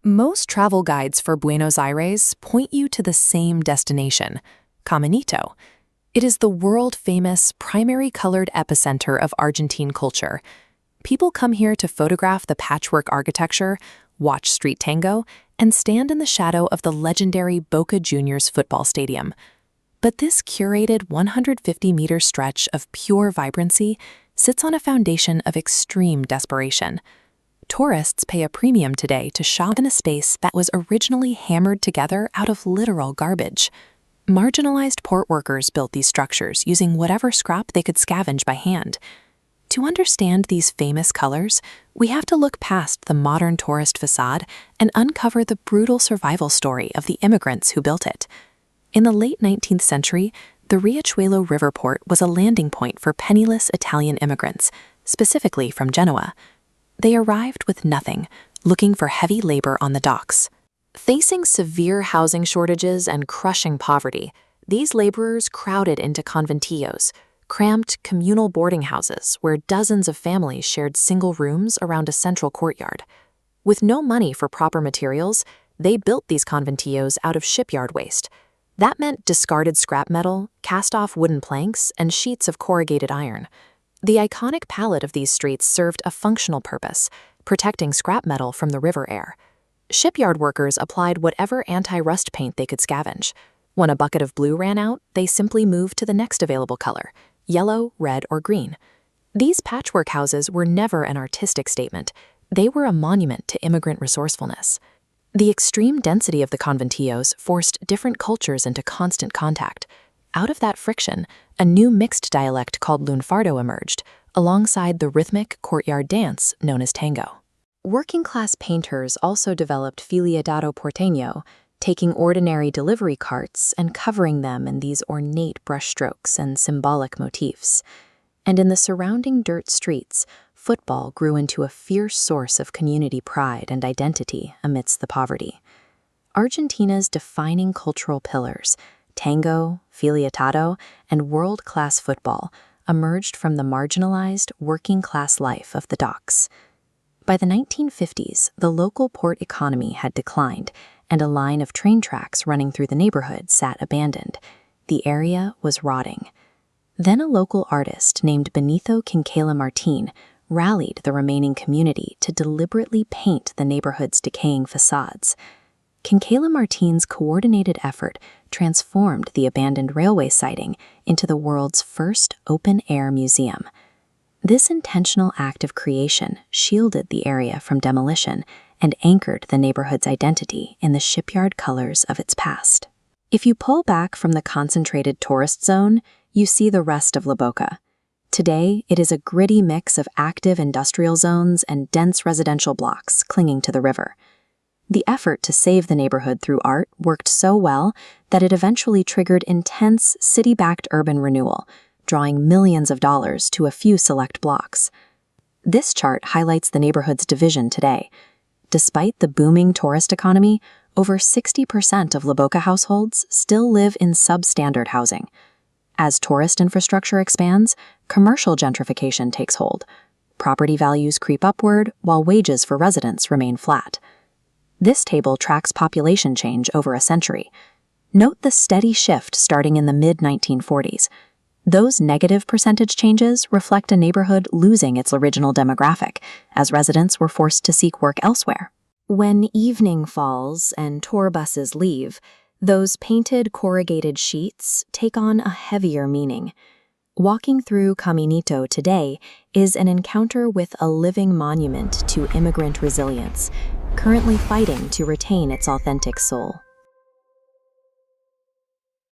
Most travel guides for Buenos Aires point you to the same destination, Caminito. It is the world-famous primary-colored epicenter of Argentine culture. People come here to photograph the patchwork architecture, watch street tango, and stand in the shadow of the legendary Boca Juniors football stadium. But this curated 150-meter stretch of pure vibrancy sits on a foundation of extreme desperation. Tourists pay a premium today to shop in a space that was originally hammered together out of literal garbage. Marginalized port workers built these structures using whatever scrap they could scavenge by hand. To understand these famous colors, we have to look past the modern tourist facade and uncover the brutal survival story of the immigrants who built it. In the late 19th century, the Riachuelo River port was a landing point for penniless Italian immigrants, specifically from Genoa. They arrived with nothing, looking for heavy labor on the docks. Facing severe housing shortages and crushing poverty, these laborers crowded into conventillos, cramped communal boarding houses where dozens of families shared single rooms around a central courtyard. With no money for proper materials, they built these conventillos out of shipyard waste. That meant discarded scrap metal, cast-off wooden planks, and sheets of corrugated iron. The iconic palette of these streets served a functional purpose, protecting scrap metal from the river air. Shipyard workers applied whatever anti-rust paint they could scavenge. When a bucket of blue ran out, they simply moved to the next available color: yellow, red, or green. These patchwork houses were never an artistic statement. They were a monument to immigrant resourcefulness. The extreme density of the conventillos forced different cultures into constant contact. Out of that friction, a new mixed dialect called lunfardo emerged, alongside the rhythmic courtyard dance known as tango. Working-class painters also developed filiadado porteño, taking ordinary delivery carts and covering them in these ornate brushstrokes and symbolic motifs. And in the surrounding dirt streets, football grew into a fierce source of community pride and identity amidst the poverty. Argentina's defining cultural pillars, tango, filiatado, and world-class football, emerged from the marginalized, working-class life of the docks. By the 1950s, the local port economy had declined, and a line of train tracks running through the neighborhood sat abandoned. The area was rotting. Then a local artist named Benito Quinquela Martín rallied the remaining community to deliberately paint the neighborhood's decaying facades. Quinquela Martín's coordinated effort transformed the abandoned railway siding into the world's first open-air museum. This intentional act of creation shielded the area from demolition and anchored the neighborhood's identity in the shipyard colors of its past. If you pull back from the concentrated tourist zone, you see the rest of La Boca. Today, it is a gritty mix of active industrial zones and dense residential blocks clinging to the river. The effort to save the neighborhood through art worked so well that it eventually triggered intense city-backed urban renewal, drawing millions of dollars to a few select blocks. This chart highlights the neighborhood's division today. Despite the booming tourist economy, over 60% of La Boca households still live in substandard housing. As tourist infrastructure expands, commercial gentrification takes hold. Property values creep upward, while wages for residents remain flat. This table tracks population change over a century. Note the steady shift starting in the mid-1940s. Those negative percentage changes reflect a neighborhood losing its original demographic, as residents were forced to seek work elsewhere. When evening falls and tour buses leave, those painted corrugated sheets take on a heavier meaning. Walking through Caminito today is an encounter with a living monument to immigrant resilience, currently fighting to retain its authentic soul.